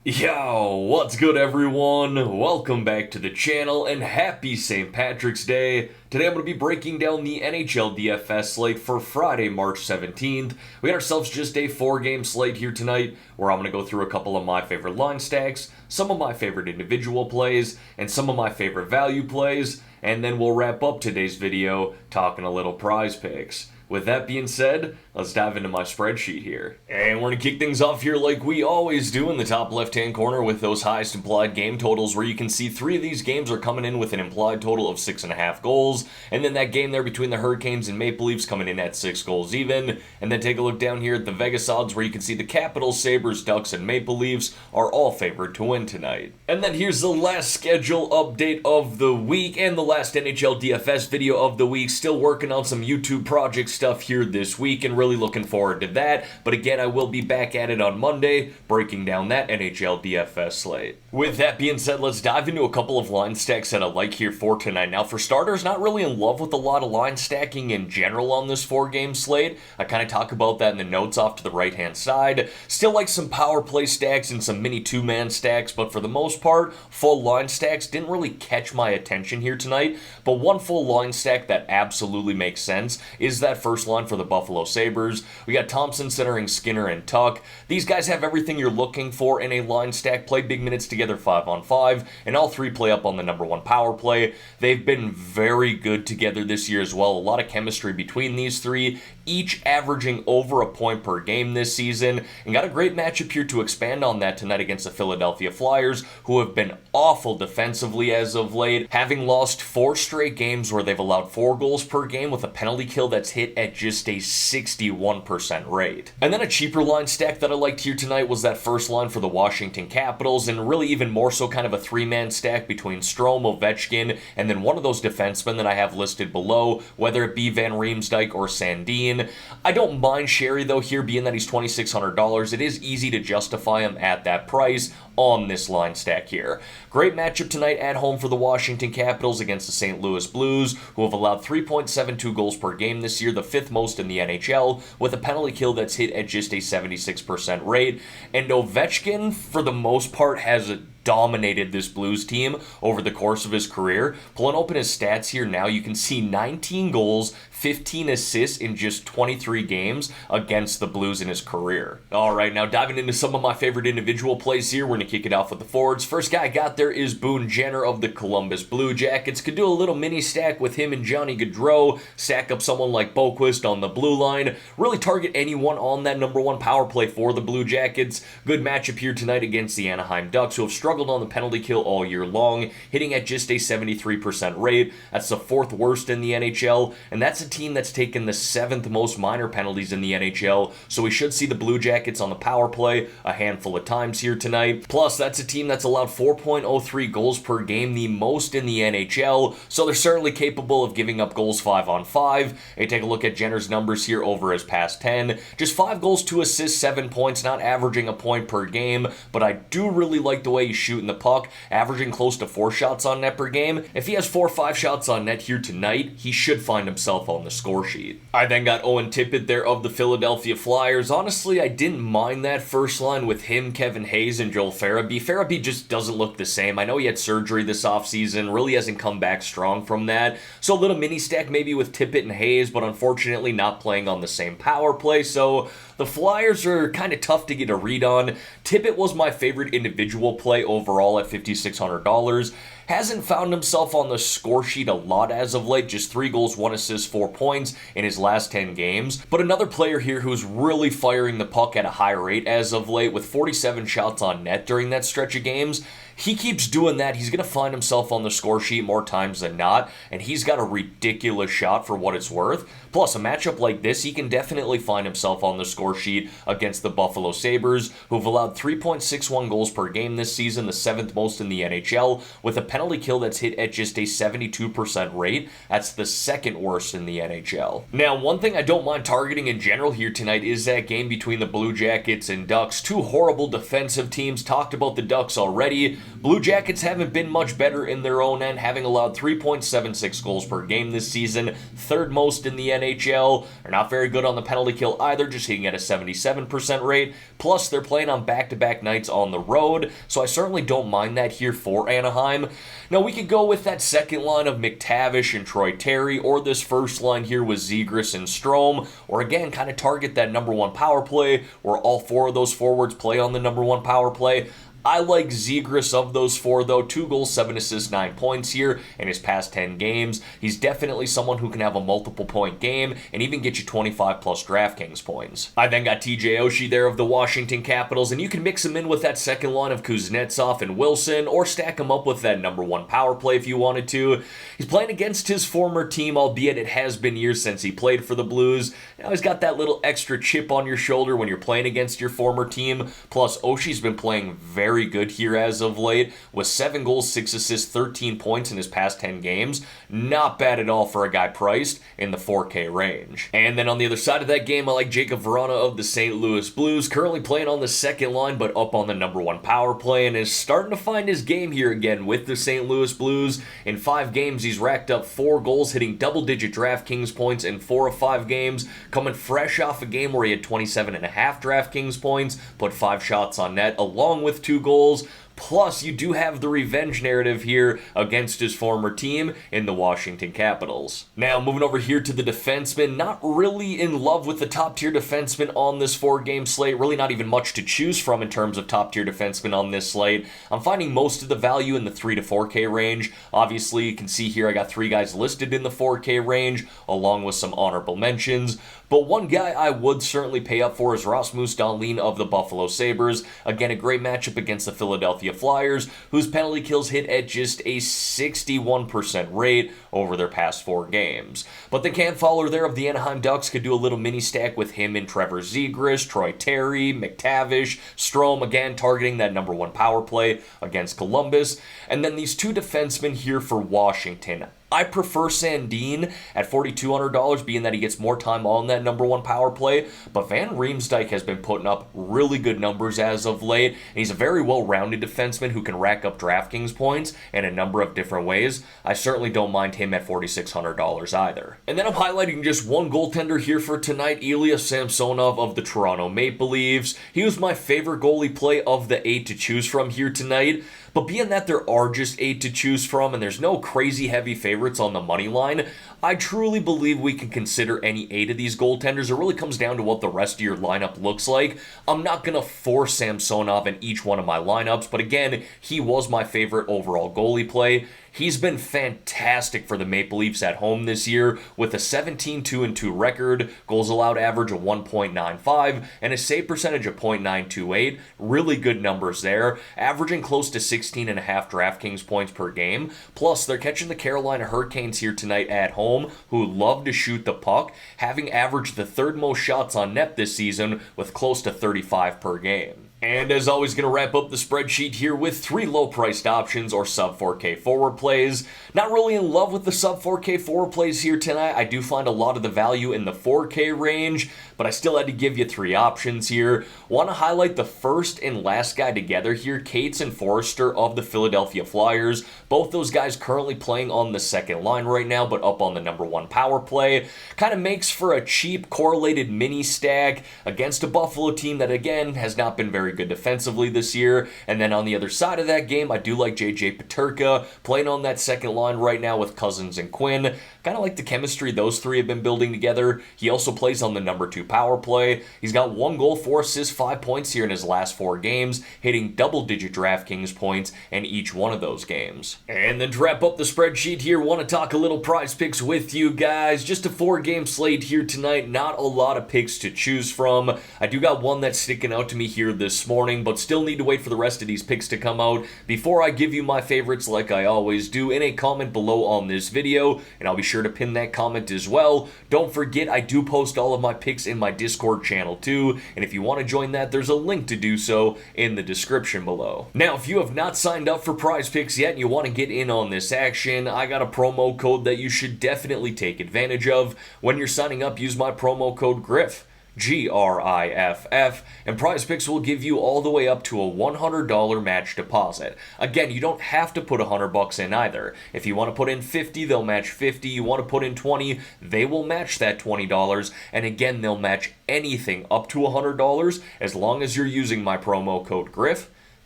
Yo, what's good everyone? Welcome back to the channel and happy St. Patrick's Day. Today I'm going to be breaking down the Nhl DFS slate for Friday, March 17th. We got ourselves just a 4-game slate here tonight where I'm going to go through a couple of my favorite line stacks, some of my favorite individual plays, and some of my favorite value plays, and then we'll wrap up today's video talking a little prize picks. With that being said, let's dive into my spreadsheet here. And we're going to kick things off here like we always do in the top left-hand corner with those highest implied game totals, where you can see 3 of these games are coming in with an implied total of 6.5 goals. And then that game there between the Hurricanes and Maple Leafs coming in at 6 goals even. And then take a look down here at the Vegas odds, where you can see the Capitals, Sabres, Ducks, and Maple Leafs are all favored to win tonight. And then here's the last schedule update of the week and the last NHL DFS video of the week. Still working on some YouTube project stuff here this week and really looking forward to that. But again, I will be back at it on Monday, breaking down that NHL DFS slate. With that being said, let's dive into a couple of line stacks that I like here for tonight. Now, for starters, not really in love with a lot of line stacking in general on this 4-game slate. I kind of talk about that in the notes off to the right-hand side. Still like some power play stacks and some mini 2-man stacks, but for the most part, full line stacks didn't really catch my attention here tonight. But one full line stack that absolutely makes sense is that first line for the Buffalo Sabres. We got Thompson centering Skinner and Tuck. These guys have everything you're looking for in a line stack. Play big minutes together 5-on-5, and all 3 play up on the number 1 power play. They've been very good together this year as well. A lot of chemistry between these 3, each averaging over a point per game this season, and got a great matchup here to expand on that tonight against the Philadelphia Flyers, who have been awful defensively as of late, having lost 4 straight games where they've allowed 4 goals per game with a penalty kill that's hit at just a 61% rate. And then a cheaper line stack that I liked here tonight was that first line for the Washington Capitals, and really even more so kind of a 3-man stack between Strome, Ovechkin, and then one of those defensemen that I have listed below, whether it be Van Riemsdyk or Sandin. I don't mind Sherry though here, being that he's $2,600. It is easy to justify him at that price on this line stack here. Great matchup tonight at home for the Washington Capitals against the St. Louis Blues, who have allowed 3.72 goals per game this year, the 5th most in the NHL, with a penalty kill that's hit at just a 76% rate. And Ovechkin, for the most part, has dominated this Blues team over the course of his career. Pulling open his stats here now, you can see 19 goals, 15 assists in just 23 games against the Blues in his career. Alright, now diving into some of my favorite individual plays here, we're going to kick it off with the forwards. First guy I got there is Boone Jenner of the Columbus Blue Jackets. Could do a little mini stack with him and Johnny Gaudreau, stack up someone like Boquist on the blue line, really target anyone on that number 1 power play for the Blue Jackets. Good matchup here tonight against the Anaheim Ducks, who have struggled on the penalty kill all year long, hitting at just a 73% rate. That's the 4th worst in the NHL, and that's a team that's taken the 7th most minor penalties in the NHL, so we should see the Blue Jackets on the power play a handful of times here tonight. Plus, that's a team that's allowed 4.03 goals per game, the most in the NHL, so they're certainly capable of giving up goals 5-on-5. Hey, take a look at Jenner's numbers here over his past 10. Just 5 goals, 2 assists, 7 points, not averaging a point per game, but I do really like the way he's shooting the puck, averaging close to 4 shots on net per game. If he has 4 or 5 shots on net here tonight, he should find himself on the score sheet. I then got Owen Tippett there of the Philadelphia Flyers. Honestly, I didn't mind that first line with him, Kevin Hayes, and Joel Farabee. Farabee just doesn't look the same. I know he had surgery this offseason, really hasn't come back strong from that. So a little mini stack maybe with Tippett and Hayes, but unfortunately not playing on the same power play. So the Flyers are kind of tough to get a read on. Tippett was my favorite individual play overall at $5,600. Hasn't found himself on the score sheet a lot as of late, just 3 goals, 1 assist, 4 points in his last 10 games. But another player here who's really firing the puck at a high rate as of late, with 47 shots on net during that stretch of games. He keeps doing that, he's going to find himself on the score sheet more times than not, and he's got a ridiculous shot for what it's worth. Plus, a matchup like this, he can definitely find himself on the score sheet against the Buffalo Sabres, who've allowed 3.61 goals per game this season, the 7th most in the NHL, with a penalty kill that's hit at just a 72% rate. That's the 2nd worst in the NHL. Now, one thing I don't mind targeting in general here tonight is that game between the Blue Jackets and Ducks. 2 horrible defensive teams. Talked about the Ducks already. Blue Jackets haven't been much better in their own end, having allowed 3.76 goals per game this season, third most in the NHL. They're not very good on the penalty kill either, just hitting at a 77% rate. Plus, they're playing on back-to-back nights on the road, so I certainly don't mind that here for Anaheim. Now, we could go with that second line of McTavish and Troy Terry, or this first line here with Zegras and Strome, or again, kind of target that number one power play, where all four of those forwards play on the number one power play. I like Zegras of those four, though. 2 goals, 7 assists, 9 points here in his past 10 games. He's definitely someone who can have a multiple-point game and even get you 25-plus DraftKings points. I then got TJ Oshie there of the Washington Capitals, and you can mix him in with that second line of Kuznetsov and Wilson, or stack him up with that number one power play if you wanted to. He's playing against his former team, albeit it has been years since he played for the Blues. Now he's got that little extra chip on your shoulder when you're playing against your former team. Plus, Oshie's been playing very good here as of late, with 7 goals, 6 assists, 13 points in his past 10 games. Not bad at all for a guy priced in the 4K range. And then on the other side of that game, I like Jacob Vrana of the St. Louis Blues, currently playing on the second line, but up on the number one power play, and is starting to find his game here again with the St. Louis Blues. In 5 games, he's racked up 4 goals, hitting double-digit DraftKings points in 4 of 5 games, coming fresh off a game where he had 27.5 DraftKings points, put 5 shots on net, along with 2 goals. Plus, you do have the revenge narrative here against his former team in the Washington Capitals. Now, moving over here to the defensemen, not really in love with the top-tier defensemen on this 4-game slate. Really not even much to choose from in terms of top-tier defensemen on this slate. I'm finding most of the value in the 3 to 4K range. Obviously, you can see here I got 3 guys listed in the 4K range, along with some honorable mentions. But one guy I would certainly pay up for is Rasmus Dahlin of the Buffalo Sabres. Again, a great matchup against the Philadelphia Flyers, whose penalty kills hit at just a 61% rate over their past 4 games. But the camp follower there of the Anaheim Ducks could do a little mini stack with him and Trevor Zegras, Troy Terry, McTavish, Strome, again targeting that number one power play against Columbus. And then these 2 defensemen here for Washington. I prefer Sandin at $4,200, being that he gets more time on that number one power play, but Van Riemsdyk has been putting up really good numbers as of late, and he's a very well-rounded defenseman who can rack up DraftKings points in a number of different ways. I certainly don't mind him at $4,600 either. And then I'm highlighting just one goaltender here for tonight, Ilya Samsonov of the Toronto Maple Leafs. He was my favorite goalie play of the 8 to choose from here tonight. But being that there are just 8 to choose from and there's no crazy heavy favorites on the money line, I truly believe we can consider any 8 of these goaltenders. It really comes down to what the rest of your lineup looks like. I'm not going to force Samsonov in each one of my lineups, but again, he was my favorite overall goalie play. He's been fantastic for the Maple Leafs at home this year with a 17-2-2 record, goals allowed average of 1.95, and a save percentage of .928. Really good numbers there, averaging close to 16.5 DraftKings points per game. Plus, they're catching the Carolina Hurricanes here tonight at home, who love to shoot the puck, having averaged the 3rd most shots on net this season with close to 35 per game. And as always, going to wrap up the spreadsheet here with 3 low-priced options or sub-4K forward plays. Not really in love with the sub-4K forward plays here tonight. I do find a lot of the value in the 4K range, but I still had to give you 3 options here. Want to highlight the first and last guy together here, Cates and Forrester of the Philadelphia Flyers. Both those guys currently playing on the second line right now, but up on the number one power play. Kind of makes for a cheap correlated mini stack against a Buffalo team that, again, has not been very good defensively this year. And then on the other side of that game, I do like JJ Peterka playing on that second line right now with Cousins and Quinn. Kind of like the chemistry those 3 have been building together. He also plays on the number 2 power play. He's got 1 goal, 4 assists, 5 points here in his last 4 games, hitting double-digit DraftKings points in each one of those games. And then to wrap up the spreadsheet here, want to talk a little prize picks with you guys. Just a 4-game slate here tonight. Not a lot of picks to choose from. I do got one that's sticking out to me here this morning, but still need to wait for the rest of these picks to come out before I give you my favorites like I always do in a comment below on this video, and I'll be sure to pin that comment as well. Don't forget, I do post all of my picks in my Discord channel too, and if you want to join that, there's a link to do so in the description below. Now, if you have not signed up for Prize Picks yet and you want to get in on this action, I got a promo code that you should definitely take advantage of. When you're signing up, use my promo code GRIFF. GRIFF, and Prizepicks will give you all the way up to a $100 match deposit. Again, you don't have to put $100 in either. If you want to put in 50, they'll match 50. You want to put in 20, they will match that $20, and again, they'll match anything up to $100 as long as you're using my promo code GRIFF,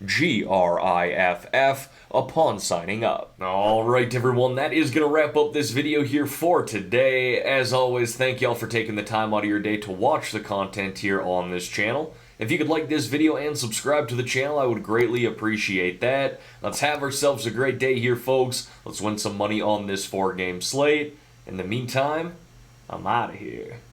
GRIFF, upon signing up. Alright everyone, that is going to wrap up this video here for today. As always, thank y'all for taking the time out of your day to watch the content here on this channel. If you could like this video and subscribe to the channel, I would greatly appreciate that. Let's have ourselves a great day here, folks. Let's win some money on this 4-game slate. In the meantime, I'm out of here.